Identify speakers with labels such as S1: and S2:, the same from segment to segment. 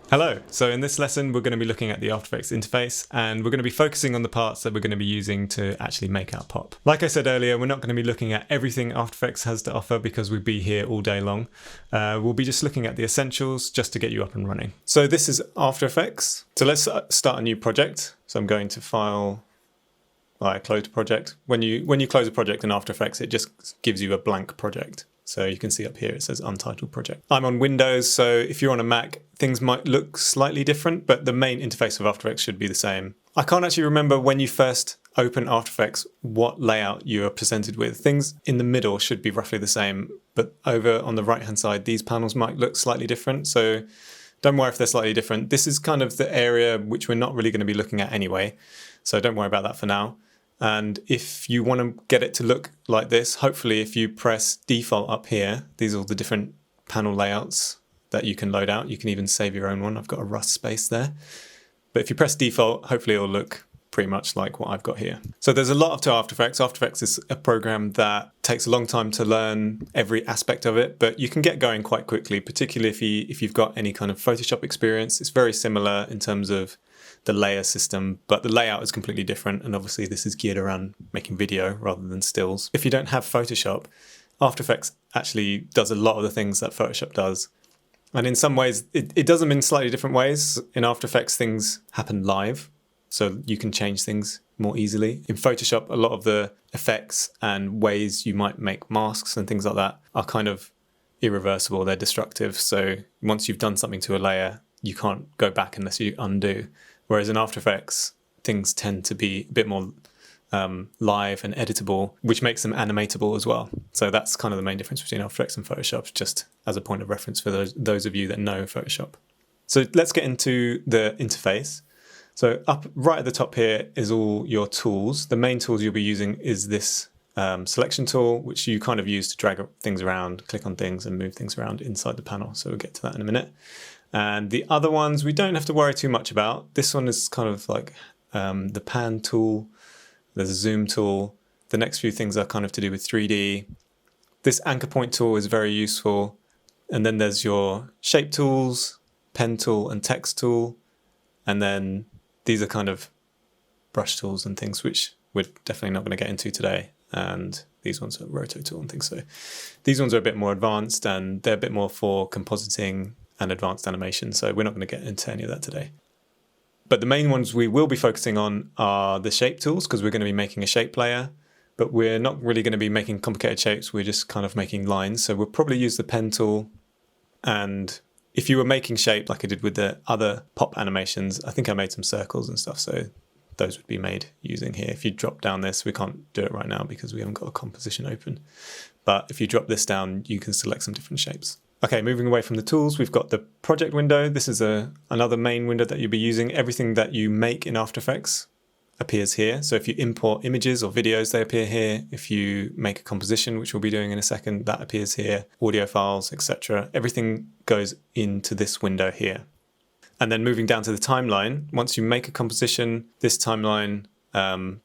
S1: Hello, so in this lesson we're going to be looking at the After Effects interface and we're going to be focusing on the parts that we're going to be using to actually make our pop. Like I said earlier, we're not going to be looking at everything After Effects has to offer because we'd be here all day long. We'll be just looking at the essentials just to get you up and running. So this is After Effects. So let's start a new project. So I'm going to File, Close Project. When you close a project in After Effects, it just gives you a blank project. So you can see up here it says Untitled Project. I'm on Windows, so if you're on a Mac, things might look slightly different, but the main interface of After Effects should be the same. I can't actually remember when you first open After Effects what layout you are presented with. Things in the middle should be roughly the same, but over on the right-hand side, these panels might look slightly different, so don't worry if they're slightly different. This is kind of the area which we're not really going to be looking at anyway, so don't worry about that for now. And if you want to get it to look like this, hopefully if you press default up here, these are all the different panel layouts that you can load out. You can even save your own one. I've got a Rust space there. But if you press default, hopefully it'll look pretty much like what I've got here. So there's a lot to After Effects. After Effects is a program that takes a long time to learn every aspect of it, but you can get going quite quickly, particularly if you've got any kind of Photoshop experience. It's very similar in terms of the layer system, but the layout is completely different. And obviously this is geared around making video rather than stills. If you don't have Photoshop, After Effects actually does a lot of the things that Photoshop does. And in some ways, it does them in slightly different ways. In After Effects, things happen live, so you can change things more easily. In Photoshop, a lot of the effects and ways you might make masks and things like that are kind of irreversible. They're destructive. So once you've done something to a layer, you can't go back unless you undo. Whereas in After Effects, things tend to be a bit more live and editable, which makes them animatable as well. So that's kind of the main difference between After Effects and Photoshop, just as a point of reference for those of you that know Photoshop. So let's get into the interface. So up right at the top here is all your tools. The main tools you'll be using is this selection tool, which you kind of use to drag things around, click on things and move things around inside the panel. So we'll get to that in a minute. And the other ones we don't have to worry too much about. This one is kind of like the pan tool, there's a zoom tool. The next few things are kind of to do with 3D. This anchor point tool is very useful. And then there's your shape tools, pen tool and text tool. And then these are kind of brush tools and things which we're definitely not going to get into today. And these ones are roto tool and things. So these ones are a bit more advanced and they're a bit more for compositing and advanced animation, so we're not going to get into any of that today. But the main ones we will be focusing on are the shape tools, because we're going to be making a shape layer, but we're not really going to be making complicated shapes, we're just kind of making lines. So we'll probably use the pen tool, and if you were making shape like I did with the other pop animations, I think I made some circles and stuff, so those would be made using here. If you drop down this, we can't do it right now because we haven't got a composition open, but if you drop this down, you can select some different shapes. Okay, moving away from the tools, we've got the project window. This is another main window that you'll be using. Everything that you make in After Effects appears here. So if you import images or videos, they appear here. If you make a composition, which we'll be doing in a second, that appears here. Audio files, etc. Everything goes into this window here. And then moving down to the timeline, once you make a composition, this timeline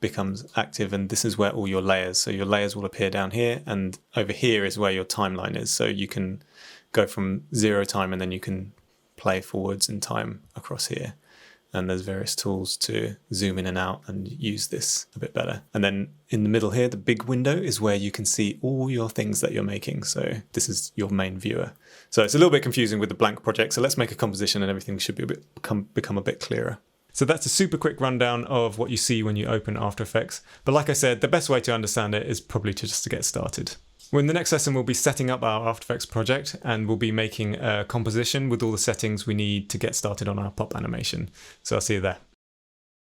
S1: becomes active, and this is where all your layers. So your layers will appear down here, and over here is where your timeline is. So you can go from 0 time and then you can play forwards in time across here. And there's various tools to zoom in and out and use this a bit better. And then in the middle here, the big window is where you can see all your things that you're making. So this is your main viewer. So it's a little bit confusing with the blank project. So let's make a composition and everything should be become a bit clearer. So that's a super quick rundown of what you see when you open After Effects. But like I said, the best way to understand it is probably just to get started. Well, in the next lesson, we'll be setting up our After Effects project and we'll be making a composition with all the settings we need to get started on our pop animation. So I'll see you there.